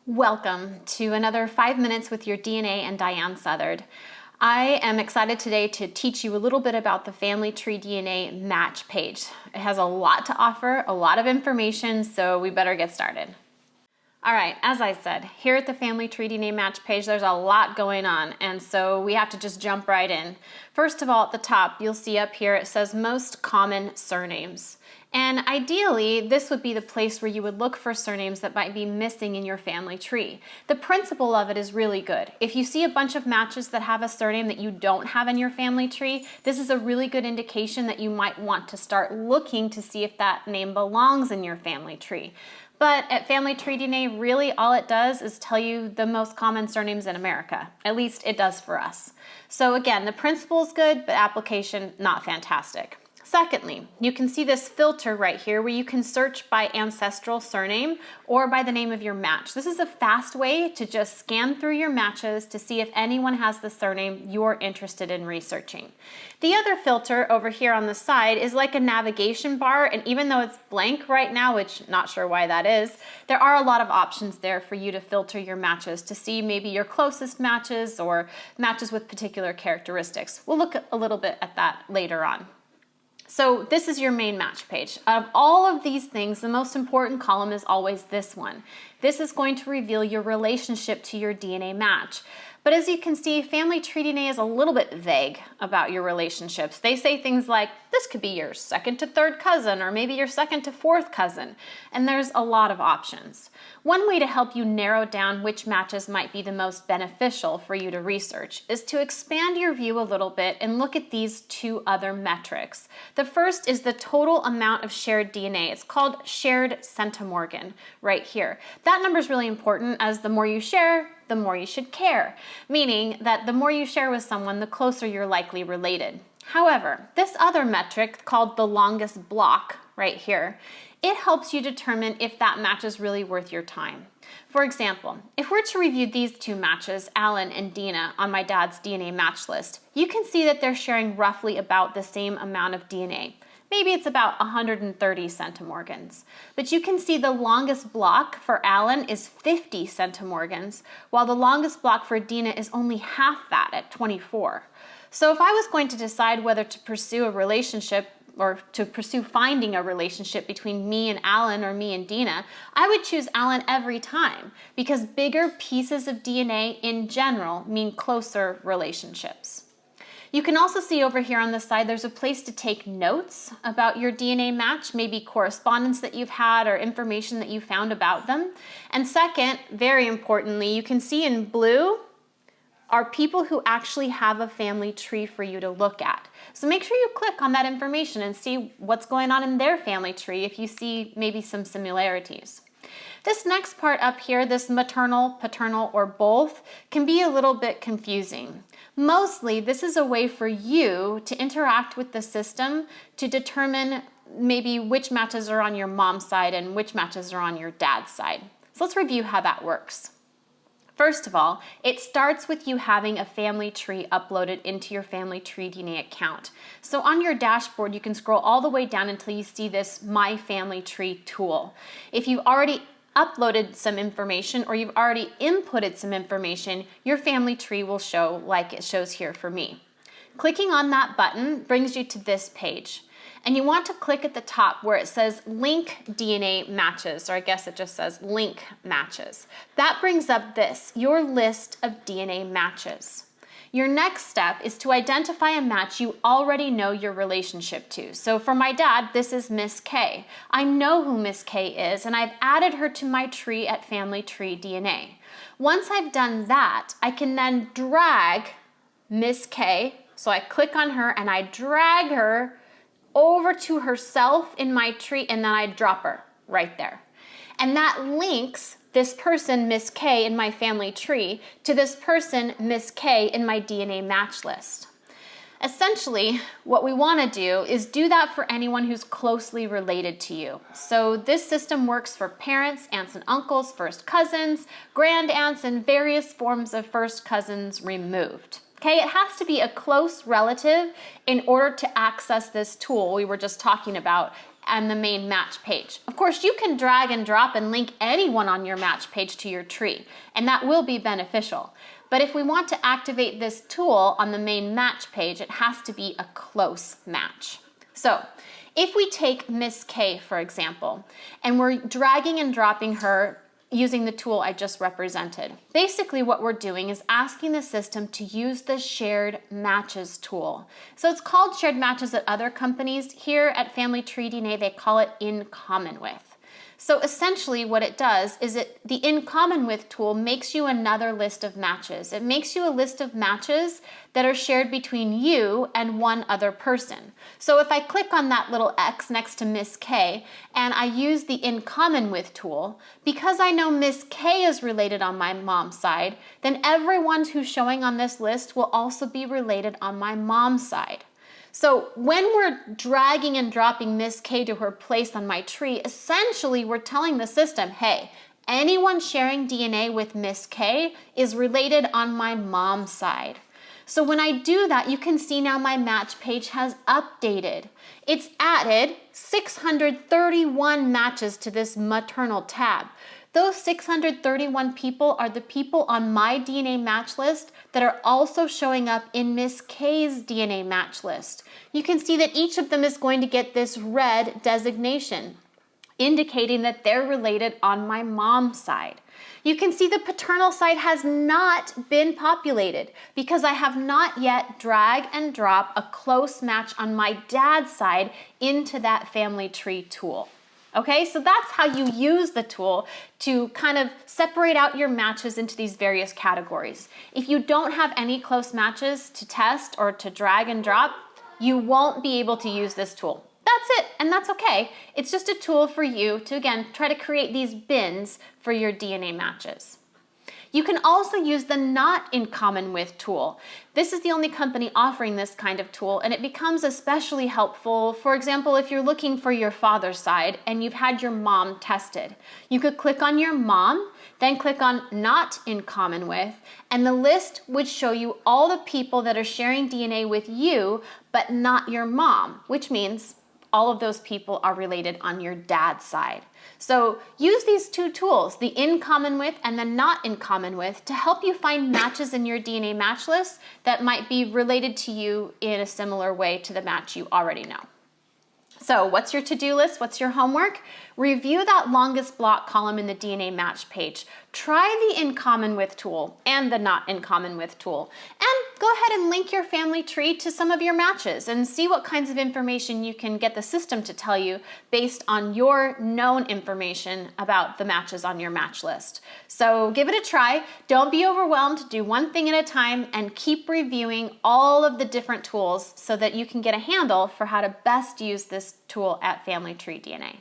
Welcome to another 5 minutes with your DNA and Diane Southard. I am excited today to teach you a little bit about the Family Tree DNA match page. It has a lot to offer, a lot of information, so we better get started. All right, as I said, here at the Family Tree DNA match page, there's a lot going on, and so we have to just jump right in. First of all, at the top, you'll see up here, it says most common surnames. And ideally, this would be the place where you would look for surnames that might be missing in your family tree. The principle of it is really good. If you see a bunch of matches that have a surname that you don't have in your family tree, this is a really good indication that you might want to start looking to see if that name belongs in your family tree. But at Family Tree DNA, really all it does is tell you the most common surnames in America. At least it does for us. So again, the principle is good, but application not fantastic. Secondly, you can see this filter right here where you can search by ancestral surname or by the name of your match. This is a fast way to just scan through your matches to see if anyone has the surname you're interested in researching. The other filter over here on the side is like a navigation bar, and even though it's blank right now, which not sure why that is, there are a lot of options there for you to filter your matches to see maybe your closest matches or matches with particular characteristics. We'll look a little bit at that later on. So this is your main match page. Out of all of these things, the most important column is always this one. This is going to reveal your relationship to your DNA match. But as you can see, Family Tree DNA is a little bit vague about your relationships. They say things like, this could be your second to third cousin, or maybe your second to fourth cousin. And there's a lot of options. One way to help you narrow down which matches might be the most beneficial for you to research is to expand your view a little bit and look at these two other metrics. The first is the total amount of shared DNA. It's called shared centimorgan right here. That number is really important, as the more you share, the more you should care, meaning that the more you share with someone, the closer you're likely related. However, this other metric called the longest block right here, it helps you determine if that match is really worth your time. For example, if we're to review these two matches, Alan and Dina, on my dad's DNA match list, you can see that they're sharing roughly about the same amount of DNA. Maybe it's about 130 centimorgans. But you can see the longest block for Alan is 50 centimorgans, while the longest block for Dina is only half that at 24. So if I was going to decide whether to pursue a relationship or to pursue finding a relationship between me and Alan or me and Dina, I would choose Alan every time, because bigger pieces of DNA in general mean closer relationships. You can also see over here on the side, there's a place to take notes about your DNA match, maybe correspondence that you've had or information that you found about them. And second, very importantly, you can see in blue are people who actually have a family tree for you to look at. So make sure you click on that information and see what's going on in their family tree if you see maybe some similarities. This next part up here, this maternal, paternal, or both, can be a little bit confusing. Mostly, this is a way for you to interact with the system to determine maybe which matches are on your mom's side and which matches are on your dad's side. So let's review how that works. First of all, it starts with you having a family tree uploaded into your Family Tree DNA account. So on your dashboard, you can scroll all the way down until you see this My Family Tree tool. If you've already uploaded some information or you've already inputted some information, your family tree will show like it shows here for me. Clicking on that button brings you to this page. And you want to click at the top where it says Link DNA Matches, or I guess it just says Link Matches. That brings up this, your list of DNA matches. Your next step is to identify a match you already know your relationship to. So for my dad, this is Miss K. I know who Miss K is, and I've added her to my tree at Family Tree DNA. Once I've done that, I can then drag Miss K. So I click on her and I drag her over to herself in my tree, and then I drop her right there. And that links this person, Miss K, in my family tree to this person, Miss K, in my DNA match list. Essentially, what we want to do is do that for anyone who's closely related to you. So this system works for parents, aunts and uncles, first cousins, grand aunts, and various forms of first cousins removed. Okay, it has to be a close relative in order to access this tool we were just talking about and the main match page. Of course, you can drag and drop and link anyone on your match page to your tree, and that will be beneficial. But if we want to activate this tool on the main match page, it has to be a close match. So if we take Miss K, for example, and we're dragging and dropping her using the tool I just represented, basically what we're doing is asking the system to use the shared matches tool. So it's called shared matches at other companies. Here at Family Tree DNA, they call it in common with. So essentially what it does is the in common with tool makes you another list of matches. It makes you a list of matches that are shared between you and one other person. So if I click on that little X next to Miss K and I use the in common with tool, because I know Miss K is related on my mom's side, then everyone who's showing on this list will also be related on my mom's side. So when we're dragging and dropping Miss K to her place on my tree, essentially we're telling the system, hey, anyone sharing DNA with Miss K is related on my mom's side. So when I do that, you can see now my match page has updated. It's added 631 matches to this maternal tab. Those 631 people are the people on my DNA match list that are also showing up in Miss K's DNA match list. You can see that each of them is going to get this red designation, indicating that they're related on my mom's side. You can see the paternal side has not been populated because I have not yet drag and drop a close match on my dad's side into that family tree tool. Okay, so that's how you use the tool to kind of separate out your matches into these various categories. If you don't have any close matches to test or to drag and drop, you won't be able to use this tool. That's it, and that's okay. It's just a tool for you to, again, try to create these bins for your DNA matches. You can also use the not in common with tool. This is the only company offering this kind of tool, and it becomes especially helpful, for example, if you're looking for your father's side and you've had your mom tested. You could click on your mom, then click on not in common with, and the list would show you all the people that are sharing DNA with you, but not your mom, which means all of those people are related on your dad's side. So use these two tools, the in common with and the not in common with, to help you find matches in your DNA match list that might be related to you in a similar way to the match you already know. So what's your to-do list? What's your homework? Review that longest block column in the DNA match page. Try the in common with tool and the not in common with tool. And go ahead and link your family tree to some of your matches and see what kinds of information you can get the system to tell you based on your known information about the matches on your match list. So give it a try. Don't be overwhelmed. Do one thing at a time and keep reviewing all of the different tools so that you can get a handle for how to best use this tool at Family Tree DNA.